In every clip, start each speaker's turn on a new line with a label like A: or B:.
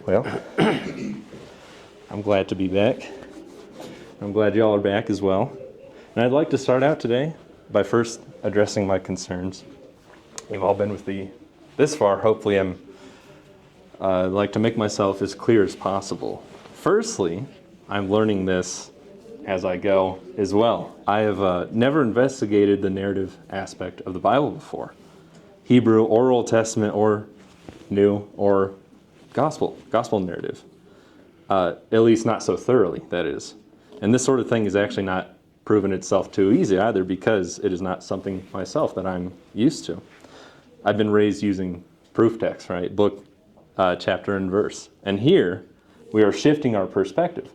A: Well, I'm glad to be back. I'm glad y'all are back as well. And I'd like to start out today by first addressing my concerns. You've all been with me this far. Hopefully I'd like to make myself as clear as possible. Firstly, I'm learning this as I go as well. I have never investigated the narrative aspect of the Bible before. Hebrew or Old Testament or New or gospel narrative. At least not so thoroughly, that is. And this sort of thing has actually not proven itself too easy either, because it is not something myself that I'm used to. I've been raised using proof text, right? Book, chapter, and verse. And here, we are shifting our perspective.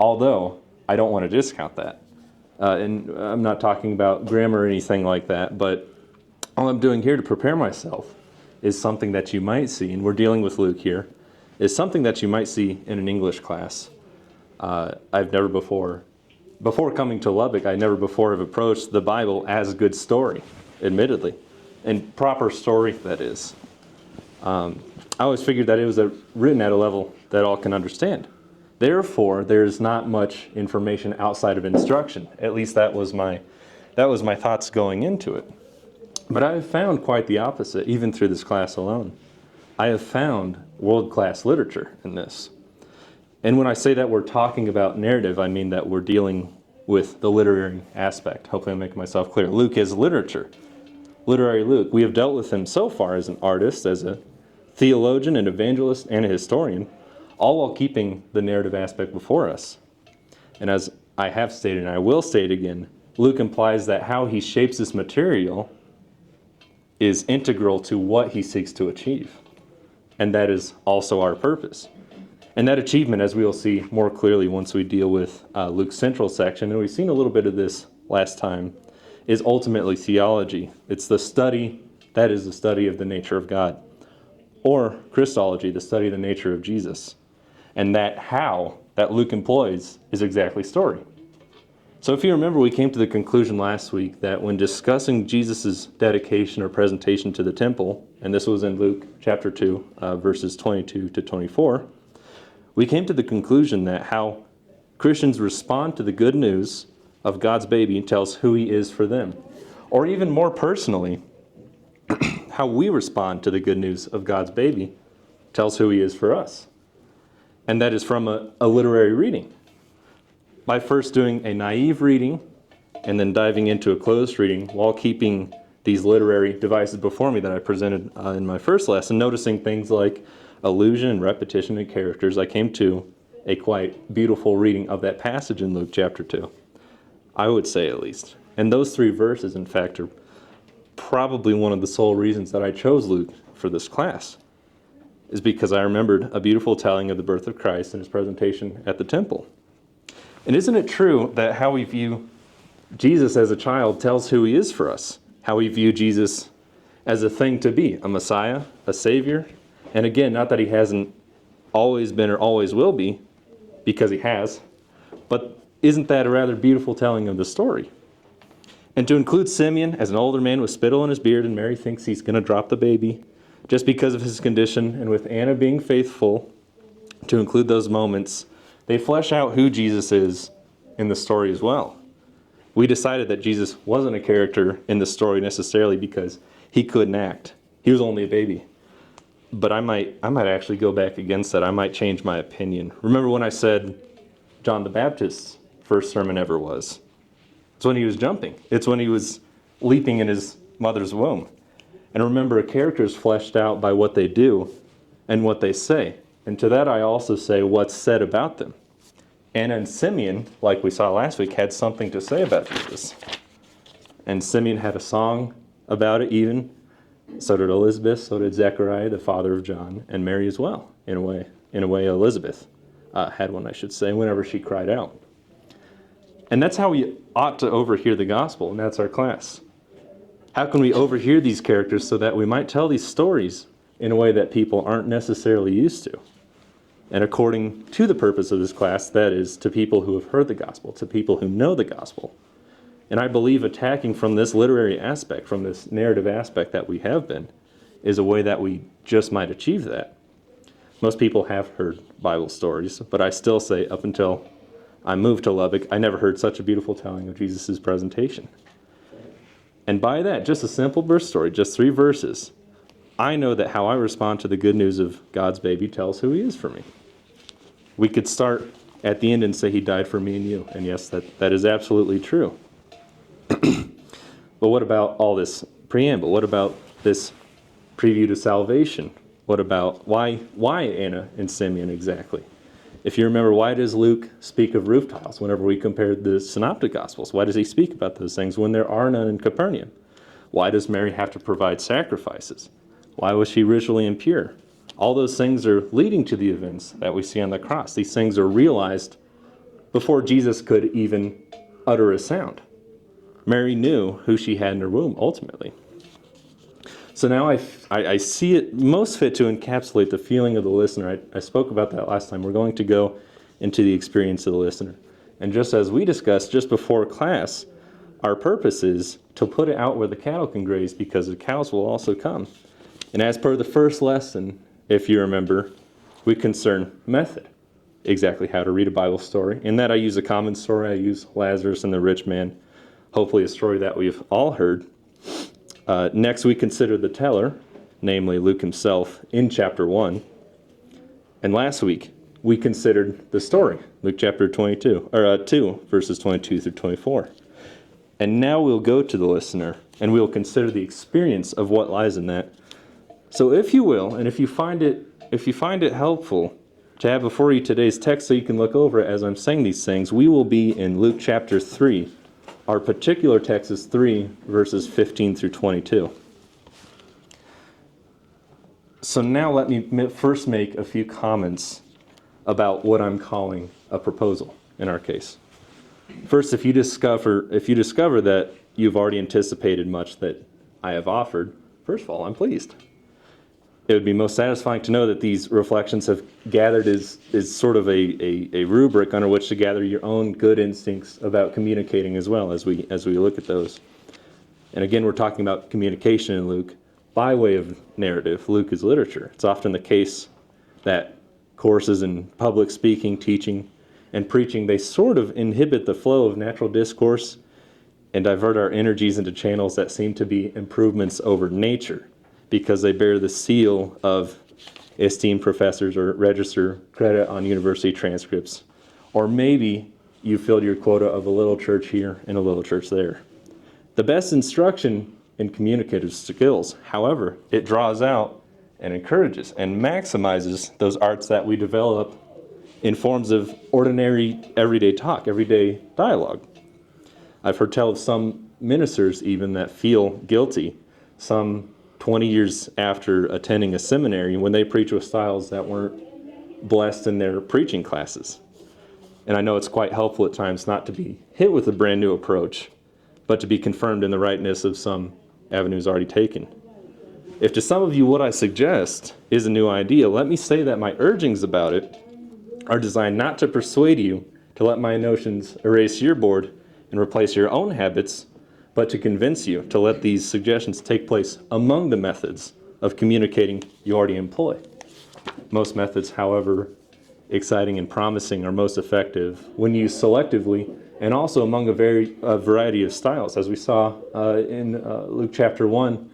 A: Although, I don't want to discount that. And I'm not talking about grammar or anything like that, but all I'm doing here to prepare myself is something that you might see, and we're dealing with Luke here, is something that you might see in an English class. I've never before coming to Lubbock, I never before have approached the Bible as a good story, admittedly, and proper story, that is. I always figured that it was written at a level that all can understand. Therefore, there's not much information outside of instruction. At least that was my thoughts going into it. But I have found quite the opposite, even through this class alone. I have found world-class literature in this. And when I say that we're talking about narrative, I mean that we're dealing with the literary aspect. Hopefully I'm making myself clear. Luke is literature. Literary Luke. We have dealt with him so far as an artist, as a theologian, an evangelist, and a historian, all while keeping the narrative aspect before us. And as I have stated, and I will state again, Luke implies that how he shapes this material is integral to what he seeks to achieve. And that is also our purpose. And that achievement, as we will see more clearly once we deal with Luke's central section, and we've seen a little bit of this last time, is ultimately theology. It's the study, that is the study of the nature of God. Or Christology, the study of the nature of Jesus. And that how that Luke employs is exactly story. So if you remember, we came to the conclusion last week that when discussing Jesus' dedication or presentation to the temple, and this was in Luke chapter 2, verses 22 to 24, we came to the conclusion that how Christians respond to the good news of God's baby tells who he is for them. Or even more personally, how we respond to the good news of God's baby tells who he is for us. And that is from a literary reading. By first doing a naive reading and then diving into a closed reading while keeping these literary devices before me that I presented in my first lesson, noticing things like allusion and repetition and characters, I came to a quite beautiful reading of that passage in Luke chapter 2. I would say, at least. And those three verses, in fact, are probably one of the sole reasons that I chose Luke for this class, is because I remembered a beautiful telling of the birth of Christ and his presentation at the temple. And isn't it true that how we view Jesus as a child tells who he is for us? How we view Jesus as a thing to be, a Messiah, a Savior. And again, not that he hasn't always been or always will be, because he has, but isn't that a rather beautiful telling of the story? And to include Simeon as an older man with spittle in his beard, and Mary thinks he's going to drop the baby just because of his condition, and with Anna being faithful, to include those moments, they flesh out who Jesus is in the story as well. We decided that Jesus wasn't a character in the story necessarily because he couldn't act. He was only a baby. But I might actually go back against that. I might change my opinion. Remember when I said John the Baptist's first sermon ever was? It's when he was jumping. It's when he was leaping in his mother's womb. And remember, a character is fleshed out by what they do and what they say. And to that I also say what's said about them. Anna and Simeon, like we saw last week, had something to say about Jesus. And Simeon had a song about it even. So did Elizabeth, so did Zechariah, the father of John, and Mary as well. In a way, Elizabeth had one, I should say, whenever she cried out. And that's how we ought to overhear the gospel, and that's our class. How can we overhear these characters so that we might tell these stories in a way that people aren't necessarily used to? And according to the purpose of this class, that is, to people who have heard the gospel, to people who know the gospel. And I believe attacking from this literary aspect, from this narrative aspect that we have been, is a way that we just might achieve that. Most people have heard Bible stories, but I still say up until I moved to Lubbock, I never heard such a beautiful telling of Jesus' presentation. And by that, just a simple verse story, just 3 verses, I know that how I respond to the good news of God's baby tells who he is for me. We could start at the end and say he died for me and you. And yes, that is absolutely true. But what about all this preamble? What about this preview to salvation? What about why Anna and Simeon exactly? If you remember, why does Luke speak of roof tiles whenever we compare the Synoptic Gospels? Why does he speak about those things when there are none in Capernaum? Why does Mary have to provide sacrifices? Why was she ritually impure? All those things are leading to the events that we see on the cross. These things are realized before Jesus could even utter a sound. Mary knew who she had in her womb, ultimately. So now I see it most fit to encapsulate the feeling of the listener. I spoke about that last time. We're going to go into the experience of the listener. And just as we discussed just before class, our purpose is to put it out where the cattle can graze, because the cows will also come. And as per the first lesson, if you remember, we concern method, exactly how to read a Bible story. In that I use a common story. I use Lazarus and the rich man, hopefully a story that we've all heard. Next, we consider the teller, namely Luke himself, in chapter 1. And last week, we considered the story, Luke chapter 2, verses 22 through 24. And now we'll go to the listener, and we'll consider the experience of what lies in that. So if you will, and if you find it helpful to have before you today's text so you can look over it as I'm saying these things, we will be in Luke chapter 3. Our particular text is 3, verses 15 through 22. So now let me first make a few comments about what I'm calling a proposal in our case. First, if you discover that you've already anticipated much that I have offered, first of all, I'm pleased. It would be most satisfying to know that these reflections have gathered is sort of a rubric under which to gather your own good instincts about communicating as well as we look at those. And again, we're talking about communication in Luke by way of narrative. Luke is literature. It's often the case that courses in public speaking, teaching, and preaching, they sort of inhibit the flow of natural discourse and divert our energies into channels that seem to be improvements over nature, because they bear the seal of esteemed professors or register credit on university transcripts. Or maybe you filled your quota of a little church here and a little church there. The best instruction in communicative skills, however, it draws out and encourages and maximizes those arts that we develop in forms of ordinary, everyday talk, everyday dialogue. I've heard tell of some ministers even that feel guilty some 20 years after attending a seminary when they preach with styles that weren't blessed in their preaching classes. And I know it's quite helpful at times not to be hit with a brand new approach, but to be confirmed in the rightness of some avenues already taken. If to some of you what I suggest is a new idea, let me say that my urgings about it are designed not to persuade you to let my notions erase your board and replace your own habits, but to convince you to let these suggestions take place among the methods of communicating you already employ. Most methods, however exciting and promising, are most effective when used selectively and also among a variety of styles. As we saw in Luke chapter 1,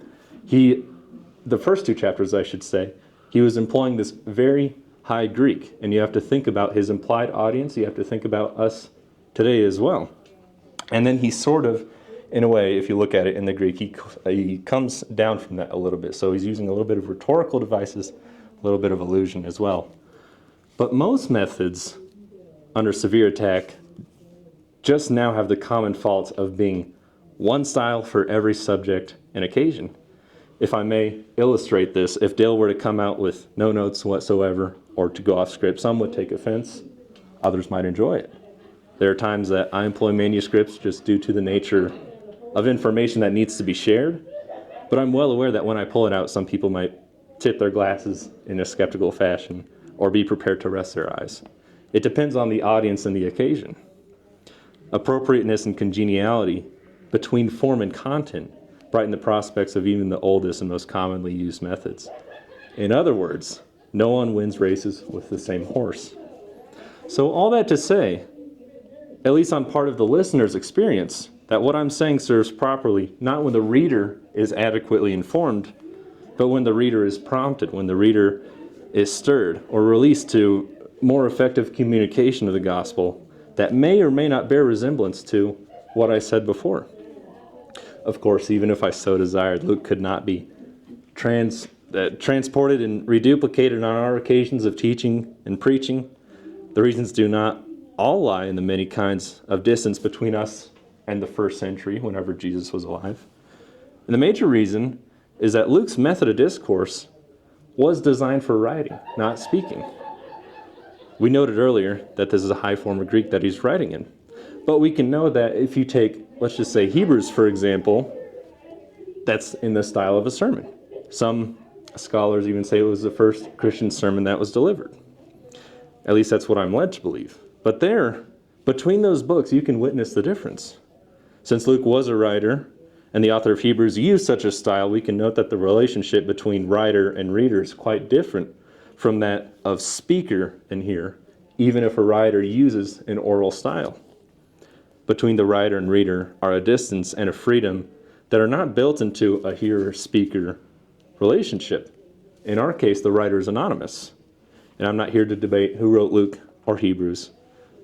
A: the first 2 chapters, I should say, he was employing this very high Greek. And you have to think about his implied audience. You have to think about us today as well. And then he sort of, in a way, if you look at it in the Greek, he comes down from that a little bit. So he's using a little bit of rhetorical devices, a little bit of allusion as well. But most methods under severe attack just now have the common fault of being one style for every subject and occasion. If I may illustrate this, if Dale were to come out with no notes whatsoever or to go off script, some would take offense, others might enjoy it. There are times that I employ manuscripts just due to the nature of information that needs to be shared, but I'm well aware that when I pull it out, some people might tip their glasses in a skeptical fashion or be prepared to rest their eyes. It depends on the audience and the occasion. Appropriateness and congeniality between form and content brighten the prospects of even the oldest and most commonly used methods. In other words, No one wins races with the same horse. So all that to say, at least on part of the listener's experience, that what I'm saying serves properly, not when the reader is adequately informed, but when the reader is prompted, when the reader is stirred or released to more effective communication of the gospel that may or may not bear resemblance to what I said before. Of course, even if I so desired, Luke could not be transported and reduplicated on our occasions of teaching and preaching. The reasons do not all lie in the many kinds of distance between us and the first century, whenever Jesus was alive. And the major reason is that Luke's method of discourse was designed for writing, not speaking. We noted earlier that this is a high form of Greek that he's writing in. But we can know that if you take, let's just say Hebrews, for example, that's in the style of a sermon. Some scholars even say it was the first Christian sermon that was delivered. At least that's what I'm led to believe. But there, between those books, you can witness the difference. Since Luke was a writer, and the author of Hebrews used such a style, we can note that the relationship between writer and reader is quite different from that of speaker in here, even if a writer uses an oral style. Between the writer and reader are a distance and a freedom that are not built into a hearer-speaker relationship. In our case, the writer is anonymous. And I'm not here to debate who wrote Luke or Hebrews.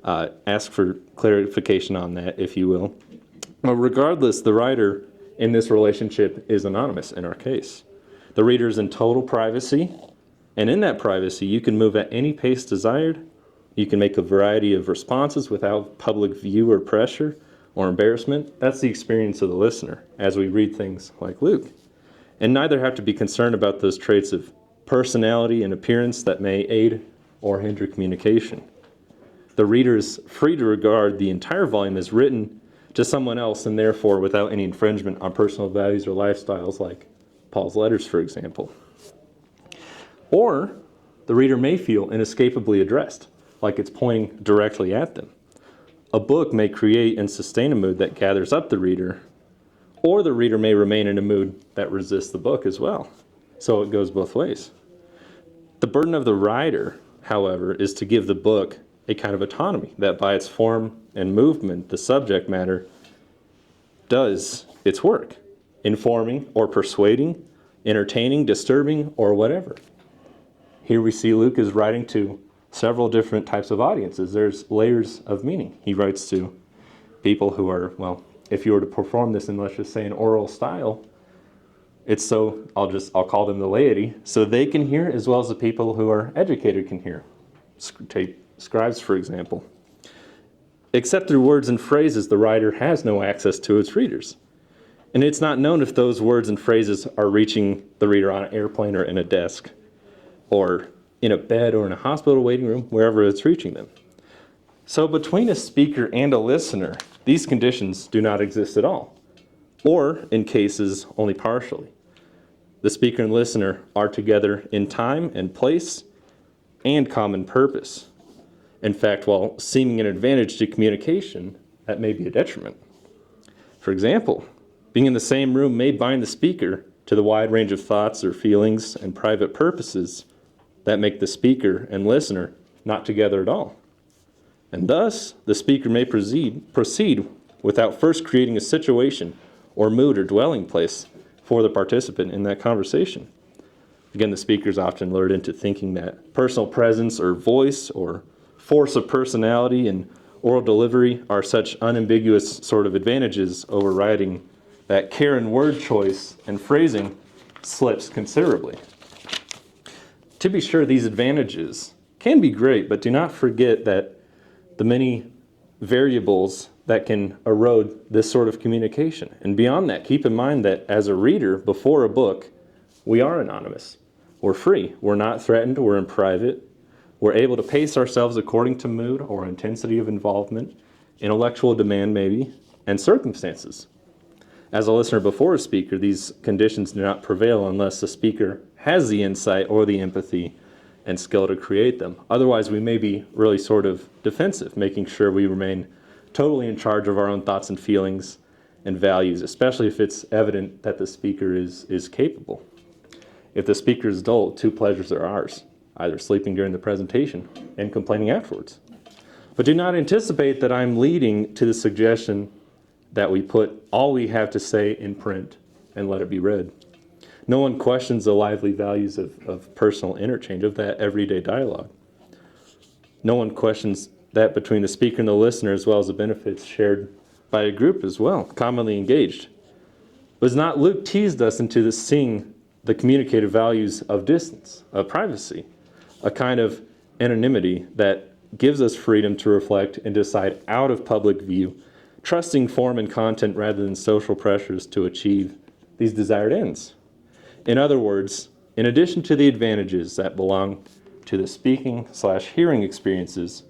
A: Ask for clarification on that, if you will. But regardless, the writer in this relationship is anonymous in our case. The reader is in total privacy, and in that privacy, you can move at any pace desired. You can make a variety of responses without public view or pressure or embarrassment. That's the experience of the listener as we read things like Luke. And neither have to be concerned about those traits of personality and appearance that may aid or hinder communication. The reader is free to regard the entire volume as written to someone else and therefore without any infringement on personal values or lifestyles like Paul's letters, for example. Or the reader may feel inescapably addressed, like it's pointing directly at them. A book may create and sustain a mood that gathers up the reader, or the reader may remain in a mood that resists the book as well. So it goes both ways. The burden of the writer, however, is to give the book a kind of autonomy that by its form and movement, the subject matter does its work, informing or persuading, entertaining, disturbing, or whatever. Here we see Luke is writing to several different types of audiences. There's layers of meaning. He writes to people who are, well, if you were to perform this in, let's just say, an oral style, it's so, I'll call them the laity, so they can hear as well as the people who are educated can hear. Take scribes, for example. Except through words and phrases, the writer has no access to its readers. And it's not known if those words and phrases are reaching the reader on an airplane or in a desk, or in a bed or in a hospital waiting room, wherever it's reaching them. So between a speaker and a listener, these conditions do not exist at all, or in cases only partially. The speaker and listener are together in time and place and common purpose. In fact, while seeming an advantage to communication, that may be a detriment. For example, being in the same room may bind the speaker to the wide range of thoughts or feelings and private purposes that make the speaker and listener not together at all. And thus, the speaker may proceed without first creating a situation or mood or dwelling place for the participant in that conversation. Again, the speaker is often lured into thinking that personal presence or voice or force of personality and oral delivery are such unambiguous sort of advantages over writing that care in word choice and phrasing slips considerably. To be sure, these advantages can be great, but do not forget that the many variables that can erode this sort of communication. And beyond that, keep in mind that as a reader before a book, we are anonymous. We're free. We're not threatened. We're in private. We're able to pace ourselves according to mood or intensity of involvement, intellectual demand maybe, and circumstances. As a listener before a speaker, these conditions do not prevail unless the speaker has the insight or the empathy and skill to create them. Otherwise, we may be really sort of defensive, making sure we remain totally in charge of our own thoughts and feelings and values, especially if it's evident that the speaker is capable. If the speaker is dull, two pleasures are ours. either sleeping during the presentation and complaining afterwards. But do not anticipate that I'm leading to the suggestion that we put all we have to say in print and let it be read. No one questions the lively values of personal interchange, of that everyday dialogue. No one questions that between the speaker and the listener, as well as the benefits shared by a group as well, commonly engaged. Was not Luke teased us into seeing the communicative values of distance, of privacy, a kind of anonymity that gives us freedom to reflect and decide out of public view, trusting form and content rather than social pressures to achieve these desired ends. In other words, in addition to the advantages that belong to the speaking/hearing experiences,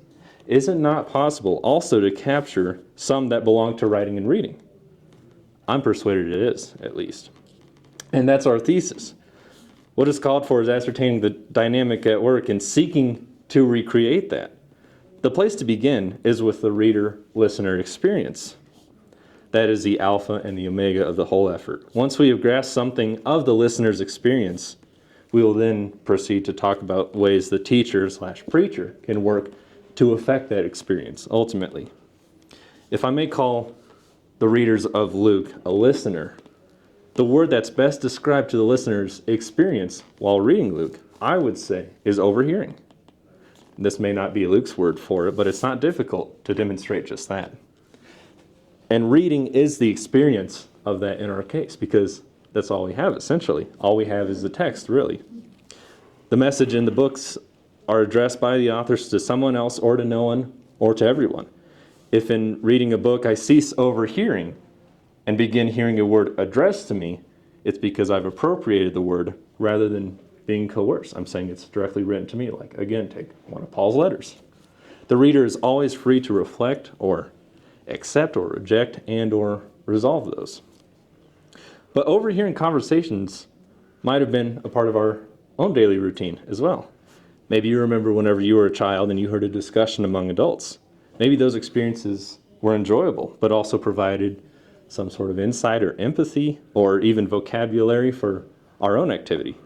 A: is it not possible also to capture some that belong to writing and reading? I'm persuaded it is, at least. And that's our thesis. What is called for is ascertaining the dynamic at work and seeking to recreate that. The place to begin is with the reader-listener experience. That is the alpha and the omega of the whole effort. Once we have grasped something of the listener's experience, we will then proceed to talk about ways the teacher/preacher can work to affect that experience, ultimately. If I may call the readers of Luke a listener, the word that's best described to the listener's experience while reading Luke, I would say, is overhearing. This may not be Luke's word for it, but it's not difficult to demonstrate just that. And reading is the experience of that in our case, because that's all we have, essentially. All we have is the text, really. The message in the books are addressed by the authors to someone else or to no one or to everyone. If in reading a book I cease overhearing and begin hearing a word addressed to me, it's because I've appropriated the word rather than being coerced. I'm saying it's directly written to me, like, again, take one of Paul's letters. The reader is always free to reflect or accept or reject and or resolve those. But overhearing conversations might have been a part of our own daily routine as well. Maybe you remember whenever you were a child and you heard a discussion among adults. Maybe those experiences were enjoyable, but also provided some sort of insight or empathy or even vocabulary for our own activity.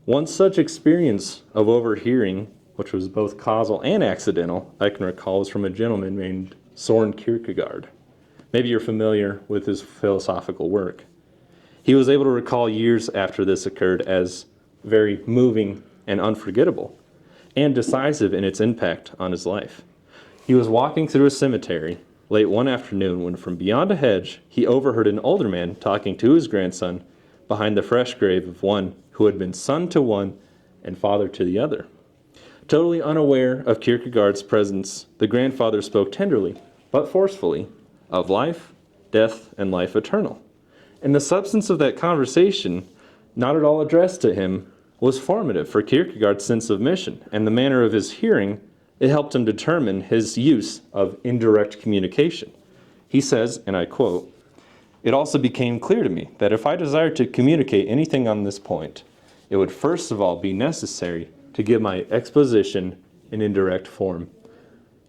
A: One such experience of overhearing, which was both causal and accidental, I can recall, was from a gentleman named Soren Kierkegaard. Maybe you're familiar with his philosophical work. He was able to recall years after this occurred as very moving and unforgettable, and decisive in its impact on his life. He was walking through a cemetery late one afternoon when from beyond a hedge he overheard an older man talking to his grandson behind the fresh grave of one who had been son to one and father to the other. Totally unaware of Kierkegaard's presence, the grandfather spoke tenderly, but forcefully, of life, death, and life eternal. And the substance of that conversation, not at all addressed to him, was formative for Kierkegaard's sense of mission, and the manner of his hearing, it helped him determine his use of indirect communication. He says, and I quote, "It also became clear to me that if I desired to communicate anything on this point, it would first of all be necessary to give my exposition in indirect form."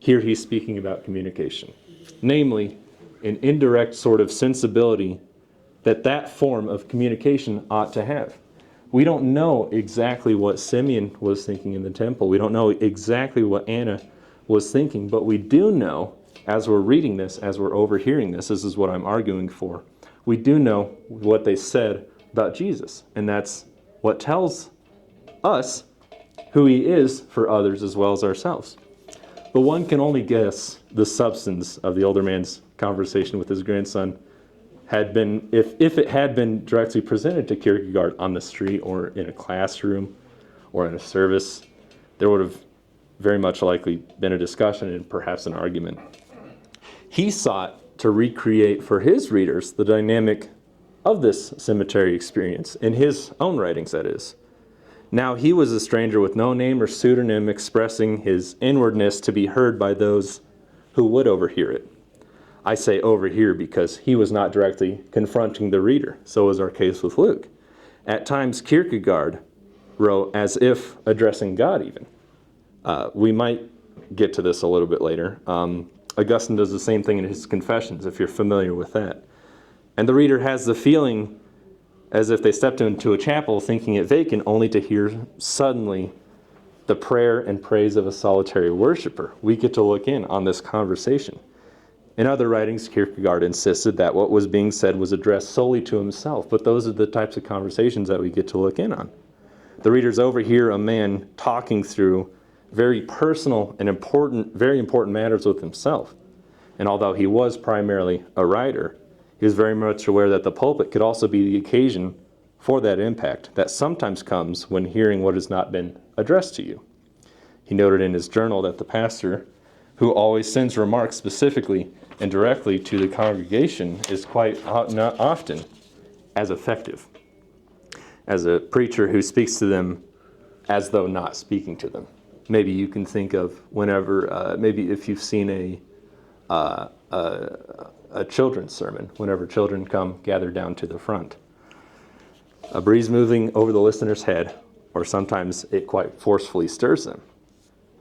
A: Here he's speaking about communication, namely, an indirect sort of sensibility that form of communication ought to have. We don't know exactly what Simeon was thinking in the temple. We don't know exactly what Anna was thinking, but we do know, as we're reading this, as we're overhearing this is what I'm arguing for, we do know what they said about Jesus, and that's what tells us who he is for others as well as ourselves. But one can only guess the substance of the older man's conversation with his grandson had been, if it had been directly presented to Kierkegaard on the street or in a classroom or in a service, there would have very much likely been a discussion and perhaps an argument. He sought to recreate for his readers the dynamic of this cemetery experience, in his own writings, that is. Now he was a stranger with no name or pseudonym, expressing his inwardness to be heard by those who would overhear it. I say overhear because he was not directly confronting the reader. So was our case with Luke. At times, Kierkegaard wrote as if addressing God even. We might get to this a little bit later. Augustine does the same thing in his Confessions, if you're familiar with that. And the reader has the feeling as if they stepped into a chapel thinking it vacant, only to hear suddenly the prayer and praise of a solitary worshiper. We get to look in on this conversation. In other writings, Kierkegaard insisted that what was being said was addressed solely to himself, but those are the types of conversations that we get to look in on. The readers overhear a man talking through very personal and very important matters with himself. And although he was primarily a writer, he was very much aware that the pulpit could also be the occasion for that impact that sometimes comes when hearing what has not been addressed to you. He noted in his journal that the pastor, who always sends remarks specifically and directly to the congregation, is quite not often as effective as a preacher who speaks to them as though not speaking to them. Maybe you can think of whenever, maybe if you've seen a children's sermon, whenever children come gather down to the front. A breeze moving over the listener's head, or sometimes it quite forcefully stirs them.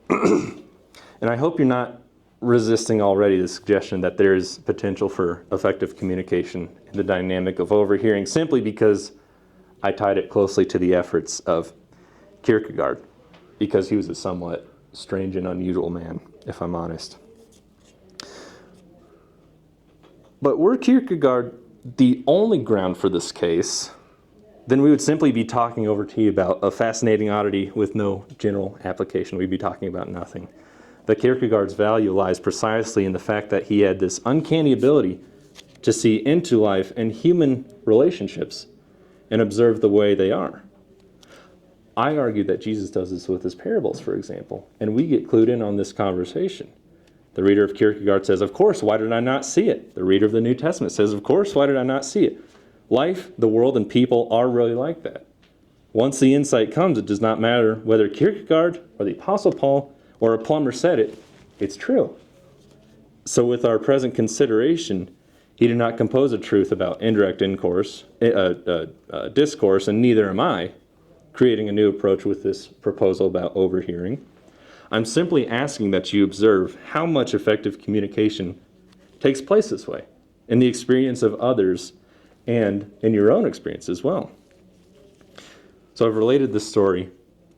A: And I hope you're not resisting already the suggestion that there is potential for effective communication in the dynamic of overhearing, simply because I tied it closely to the efforts of Kierkegaard, because he was a somewhat strange and unusual man, if I'm honest. But were Kierkegaard the only ground for this case, then we would simply be talking over to you about a fascinating oddity with no general application. We'd be talking about nothing. But Kierkegaard's value lies precisely in the fact that he had this uncanny ability to see into life and human relationships and observe the way they are. I argue that Jesus does this with his parables, for example, and we get clued in on this conversation. The reader of Kierkegaard says, of course, why did I not see it? The reader of the New Testament says, of course, why did I not see it? Life, the world, and people are really like that. Once the insight comes, it does not matter whether Kierkegaard or the Apostle Paul or a plumber said it, it's true. So with our present consideration, he did not compose a truth about indirect discourse, and neither am I creating a new approach with this proposal about overhearing. I'm simply asking that you observe how much effective communication takes place this way, in the experience of others and in your own experience as well. So I've related the story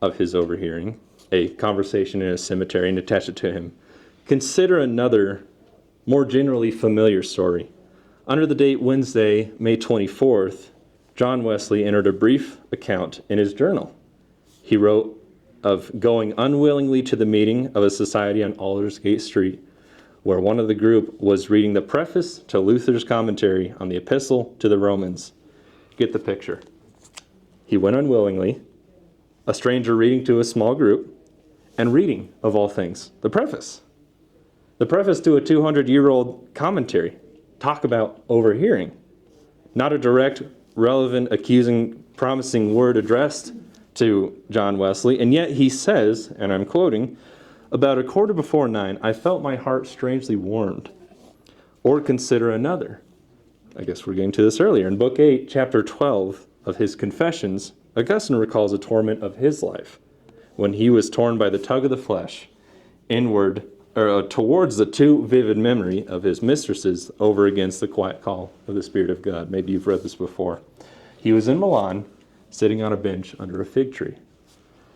A: of his overhearing, a conversation in a cemetery, and attached it to him. Consider another, more generally familiar story. Under the date Wednesday, May 24th, John Wesley entered a brief account in his journal. He wrote of going unwillingly to the meeting of a society on Aldersgate Street, where one of the group was reading the preface to Luther's commentary on the Epistle to the Romans. Get the picture. He went unwillingly, a stranger reading to a small group, and reading, of all things, the preface. The preface to a 200-year-old commentary. Talk about overhearing. Not a direct, relevant, accusing, promising word addressed to John Wesley, and yet he says, and I'm quoting, about 9:15, I felt my heart strangely warmed. Or consider another. I guess we're getting to this earlier. In Book 8, Chapter 12 of his Confessions, Augustine recalls a torment of his life when he was torn by the tug of the flesh inward, or towards the too vivid memory of his mistresses over against the quiet call of the Spirit of God. Maybe you've read this before. He was in Milan, sitting on a bench under a fig tree.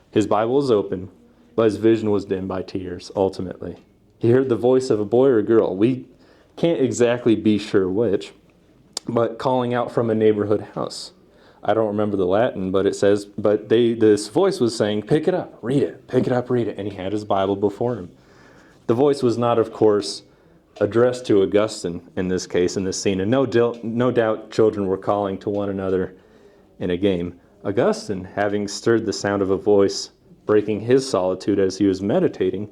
A: His Bible was open, but his vision was dimmed by tears, ultimately. He heard the voice of a boy or a girl. We can't exactly be sure which, but calling out from a neighborhood house. I don't remember the Latin, but it says, this voice was saying, pick it up, read it, pick it up, read it. And he had his Bible before him. The voice was not, of course, addressed to Augustine in this case, in this scene. And no doubt children were calling to one another in a game. Augustine, having stirred the sound of a voice breaking his solitude as he was meditating,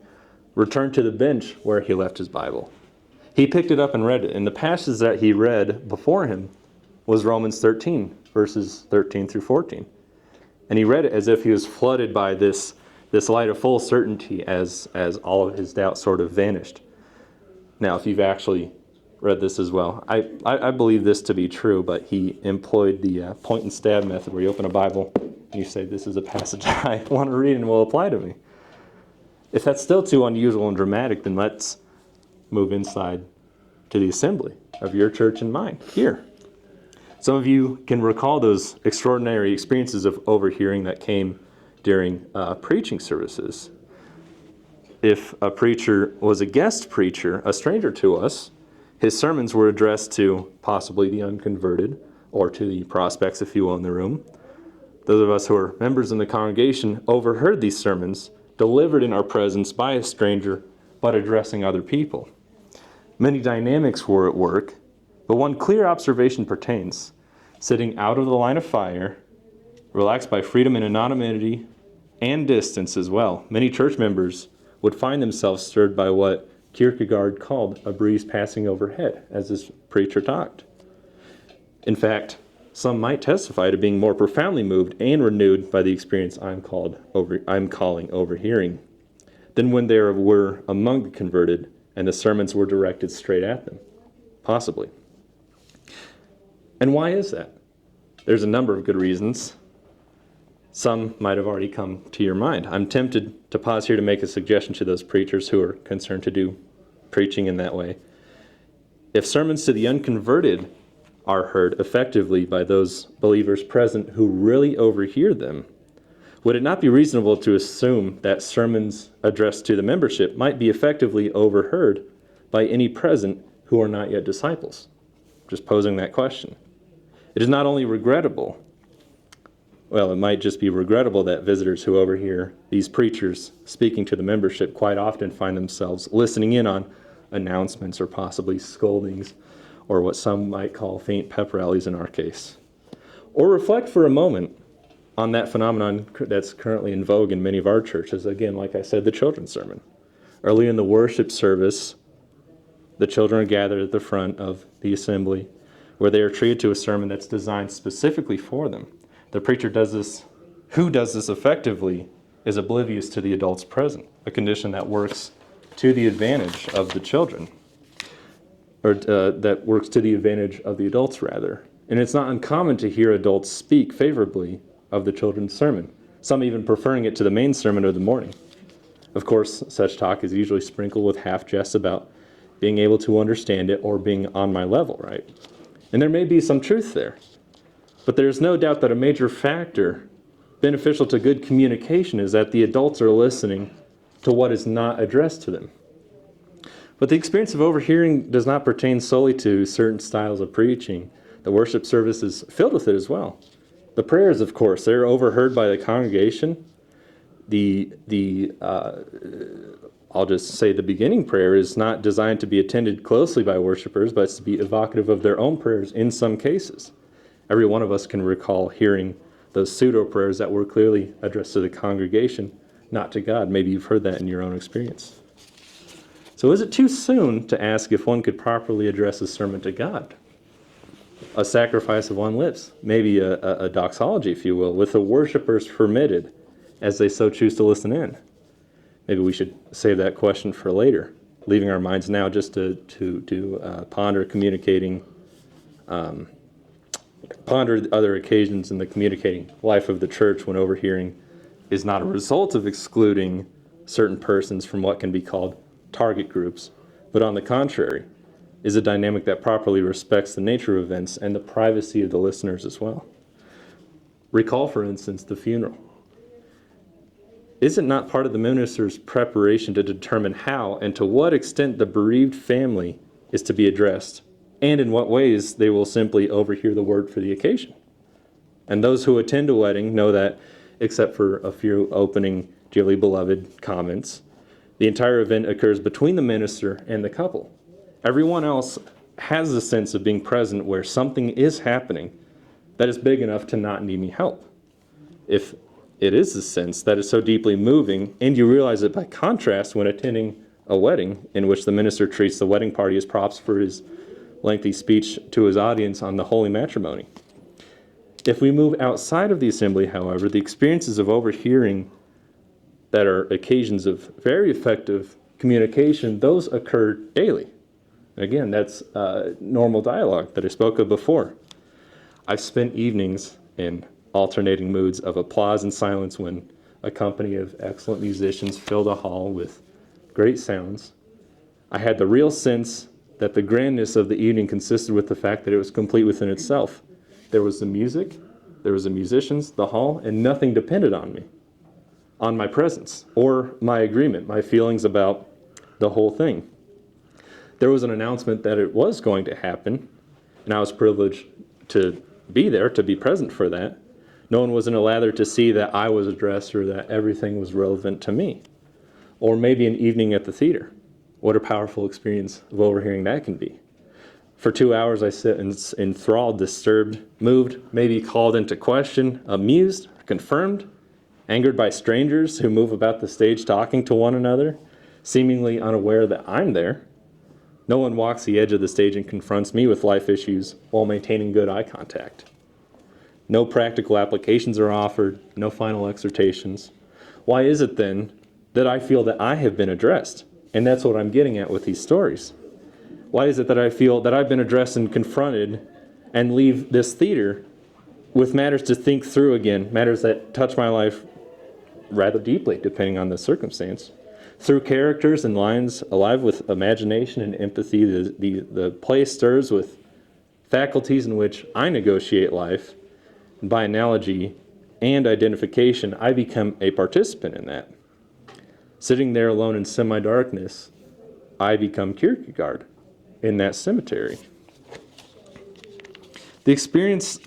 A: returned to the bench where he left his Bible. He picked it up and read it. And the passage that he read before him was Romans 13, verses 13 through 14. And he read it as if he was flooded by this light of full certainty as all of his doubts sort of vanished. Now, if you've actually read this as well, I believe this to be true, but he employed the point and stab method where you open a Bible and you say, this is a passage I want to read and will apply to me. If that's still too unusual and dramatic, then let's move inside to the assembly of your church and mine here. Some of you can recall those extraordinary experiences of overhearing that came during preaching services. If a preacher was a guest preacher, a stranger to us, his sermons were addressed to possibly the unconverted or to the prospects, if you will, in the room. Those of us who are members in the congregation overheard these sermons delivered in our presence by a stranger, but addressing other people. Many dynamics were at work, but one clear observation pertains. Sitting out of the line of fire, relaxed by freedom and anonymity and distance as well, many church members would find themselves stirred by what Kierkegaard called a breeze passing overhead as this preacher talked. In fact, some might testify to being more profoundly moved and renewed by the experience I'm calling overhearing than when they were among the converted and the sermons were directed straight at them, possibly. And why is that? There's a number of good reasons. Some might have already come to your mind. I'm tempted to pause here to make a suggestion to those preachers who are concerned to do preaching in that way. If sermons to the unconverted are heard effectively by those believers present who really overhear them, would it not be reasonable to assume that sermons addressed to the membership might be effectively overheard by any present who are not yet disciples? Just posing that question. It is not only regrettable, well, it might just be regrettable that visitors who overhear these preachers speaking to the membership quite often find themselves listening in on announcements or possibly scoldings, or what some might call faint pep rallies in our case. Or reflect for a moment on that phenomenon that's currently in vogue in many of our churches. Again, like I said, the children's sermon. Early in the worship service, the children are gathered at the front of the assembly where they are treated to a sermon that's designed specifically for them. The preacher who does this effectively is oblivious to the adults present, a condition that works to the advantage of the children, or that works to the advantage of the adults, rather. And it's not uncommon to hear adults speak favorably of the children's sermon, some even preferring it to the main sermon of the morning. Of course, such talk is usually sprinkled with half jests about being able to understand it or being on my level, right? And there may be some truth there. But there's no doubt that a major factor beneficial to good communication is that the adults are listening to what is not addressed to them. But the experience of overhearing does not pertain solely to certain styles of preaching. The worship service is filled with it as well. The prayers, of course, they're overheard by the congregation. I'll just say the beginning prayer is not designed to be attended closely by worshipers, but it's to be evocative of their own prayers in some cases. Every one of us can recall hearing those pseudo prayers that were clearly addressed to the congregation, not to God. Maybe you've heard that in your own experience. So is it too soon to ask if one could properly address a sermon to God? A sacrifice of one lips, maybe a doxology, if you will, with the worshipers permitted as they so choose to listen in. Maybe we should save that question for later, leaving our minds now just to ponder other occasions in the communicating life of the church when overhearing is not a result of excluding certain persons from what can be called target groups, but on the contrary, is a dynamic that properly respects the nature of events and the privacy of the listeners as well. Recall, for instance, the funeral. Is it not part of the minister's preparation to determine how and to what extent the bereaved family is to be addressed, and in what ways they will simply overhear the word for the occasion? And those who attend a wedding know that, except for a few opening dearly beloved comments, the entire event occurs between the minister and the couple. Everyone else has a sense of being present where something is happening that is big enough to not need any help. If it is a sense that is so deeply moving, and you realize it by contrast when attending a wedding in which the minister treats the wedding party as props for his lengthy speech to his audience on the holy matrimony. If we move outside of the assembly, however, the experiences of overhearing that are occasions of very effective communication, those occur daily. Again, that's normal dialogue that I spoke of before. I've spent evenings in alternating moods of applause and silence when a company of excellent musicians filled a hall with great sounds. I had the real sense that the grandness of the evening consisted with the fact that it was complete within itself. There was the music, there was the musicians, the hall, and nothing depended on me. on my presence or my agreement, my feelings about the whole thing. There was an announcement that it was going to happen, and I was privileged to be there, to be present for that. No one was in a lather to see that I was addressed or that everything was relevant to me. Or maybe an evening at the theater. What a powerful experience of overhearing that can be. For 2 hours I sit enthralled, disturbed, moved, maybe called into question, amused, confirmed, angered by strangers who move about the stage talking to one another, seemingly unaware that I'm there. No one walks the edge of the stage and confronts me with life issues while maintaining good eye contact. No practical applications are offered, no final exhortations. Why is it then that I feel that I have been addressed? And that's what I'm getting at with these stories. Why is it that I feel that I've been addressed and confronted and leave this theater with matters to think through again, matters that touch my life rather deeply, depending on the circumstance? Through characters and lines alive with imagination and empathy, the play stirs with faculties in which I negotiate life. And by analogy and identification, I become a participant in that. Sitting there alone in semi-darkness, I become Kierkegaard in that cemetery. The experience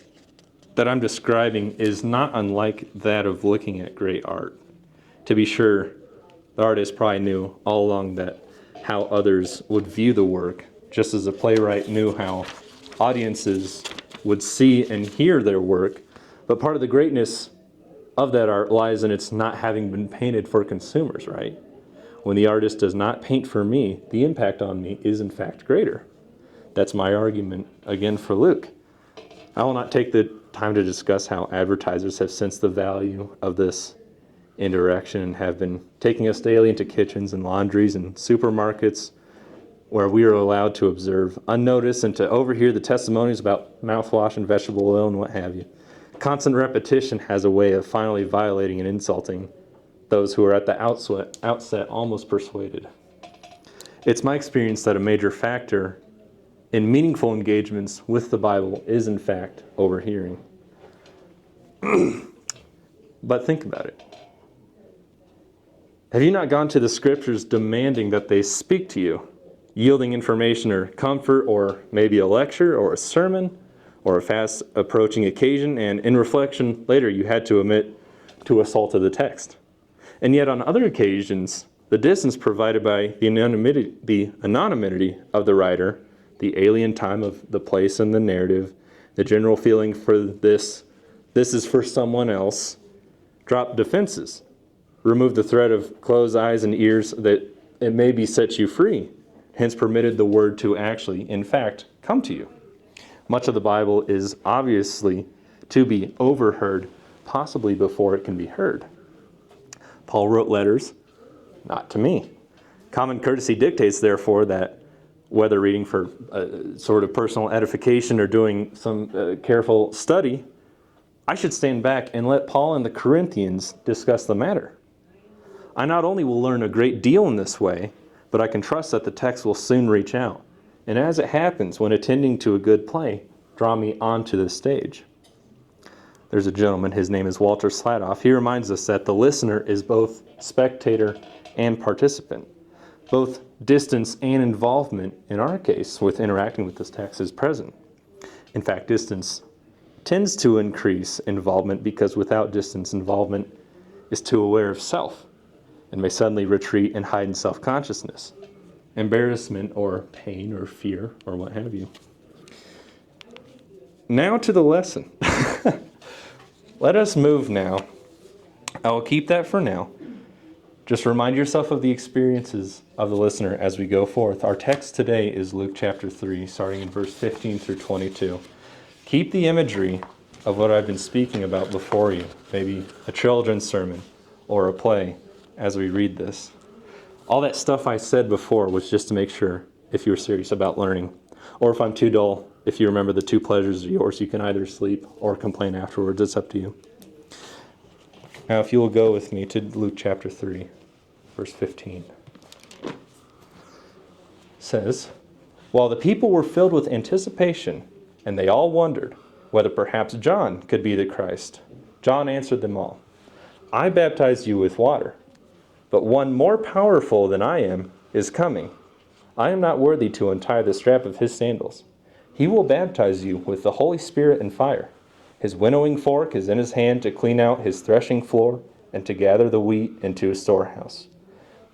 A: that I'm describing is not unlike that of looking at great art. To be sure, the artist probably knew all along that how others would view the work, just as a playwright knew how audiences would see and hear their work. But part of the greatness of that art lies in its not having been painted for consumers, right? When the artist does not paint for me, the impact on me is in fact greater. That's my argument, again, for Luke. I will not take the time to discuss how advertisers have sensed the value of this interaction and have been taking us daily into kitchens and laundries and supermarkets where we are allowed to observe unnoticed and to overhear the testimonies about mouthwash and vegetable oil and what have you. Constant repetition has a way of finally violating and insulting those who are at the outset almost persuaded. It's my experience that a major factor in meaningful engagements with the Bible is in fact overhearing. But think about it. Have you not gone to the scriptures demanding that they speak to you, yielding information or comfort or maybe a lecture or a sermon or a fast approaching occasion, and in reflection later you had to admit to assault of the text? And yet on other occasions, the distance provided by the anonymity of the writer, the alien time of the place and the narrative, the general feeling for this is for someone else, drop defenses, remove the threat of closed eyes and ears that it maybe set you free, hence permitted the word to actually, in fact, come to you. Much of the Bible is obviously to be overheard, possibly before it can be heard. Paul wrote letters, not to me. Common courtesy dictates, therefore, that whether reading for sort of personal edification or doing some careful study, I should stand back and let Paul and the Corinthians discuss the matter. I not only will learn a great deal in this way, but I can trust that the text will soon reach out. And as it happens, when attending to a good play, draw me onto the stage. There's a gentleman, his name is Walter Sladoff. He reminds us that the listener is both spectator and participant. Both distance and involvement, in our case, with interacting with this text, is present. In fact, distance tends to increase involvement because without distance, involvement is too aware of self and may suddenly retreat and hide in self-consciousness, embarrassment, or pain, or fear, or what have you. Now to the lesson. Let us move now. I will keep that for now. Just remind yourself of the experiences of the listener as we go forth. Our text today is Luke chapter 3, starting in verse 15 through 22. Keep the imagery of what I've been speaking about before you, maybe a children's sermon or a play, as we read this. All that stuff I said before was just to make sure if you're serious about learning. Or if I'm too dull, if you remember the two pleasures of yours, you can either sleep or complain afterwards. It's up to you. Now, if you will go with me to Luke chapter 3, verse 15. It says, "While the people were filled with anticipation, and they all wondered whether perhaps John could be the Christ, John answered them all, I baptized you with water, but one more powerful than I am is coming. I am not worthy to untie the strap of his sandals. He will baptize you with the Holy Spirit and fire. His winnowing fork is in his hand to clean out his threshing floor and to gather the wheat into his storehouse.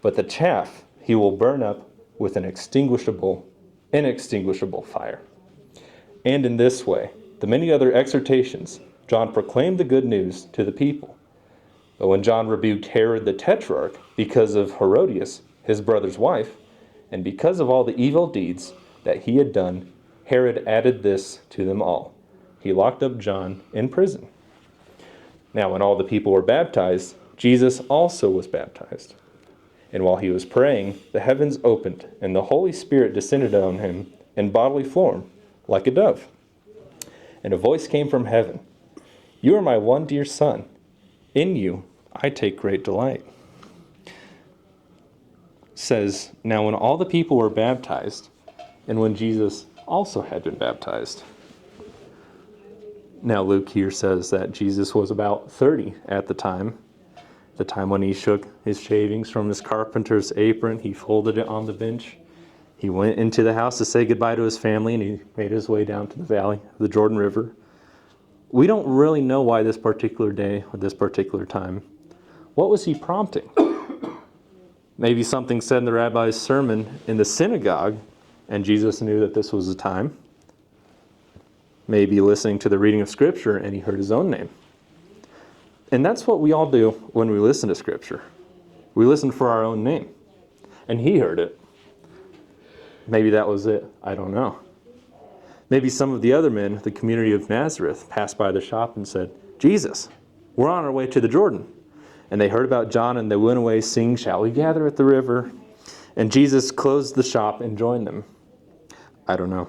A: But the chaff he will burn up with an inextinguishable fire. And in this way, the many other exhortations, John proclaimed the good news to the people. But when John rebuked Herod the Tetrarch because of Herodias, his brother's wife, and because of all the evil deeds that he had done, Herod added this to them all. He locked up John in prison. Now when all the people were baptized, Jesus also was baptized. And while he was praying, the heavens opened, and the Holy Spirit descended on him in bodily form, like a dove. And a voice came from heaven, "You are my one dear Son. In you I take great delight." It says, now when all the people were baptized, and when Jesus also had been baptized. Now Luke here says that Jesus was about 30 at the time when he shook his shavings from his carpenter's apron. He folded it on the bench. He went into the house to say goodbye to his family, and he made his way down to the valley of the Jordan River. We don't really know why this particular day or this particular time. What was he prompting? Maybe something said in the rabbi's sermon in the synagogue, and Jesus knew that this was the time. Maybe listening to the reading of Scripture, and he heard his own name. And that's what we all do when we listen to Scripture. We listen for our own name. And he heard it. Maybe that was it. I don't know. Maybe some of the other men, the community of Nazareth, passed by the shop and said, "Jesus, we're on our way to the Jordan." And they heard about John, and they went away singing, "Shall we gather at the river?" And Jesus closed the shop and joined them. I don't know.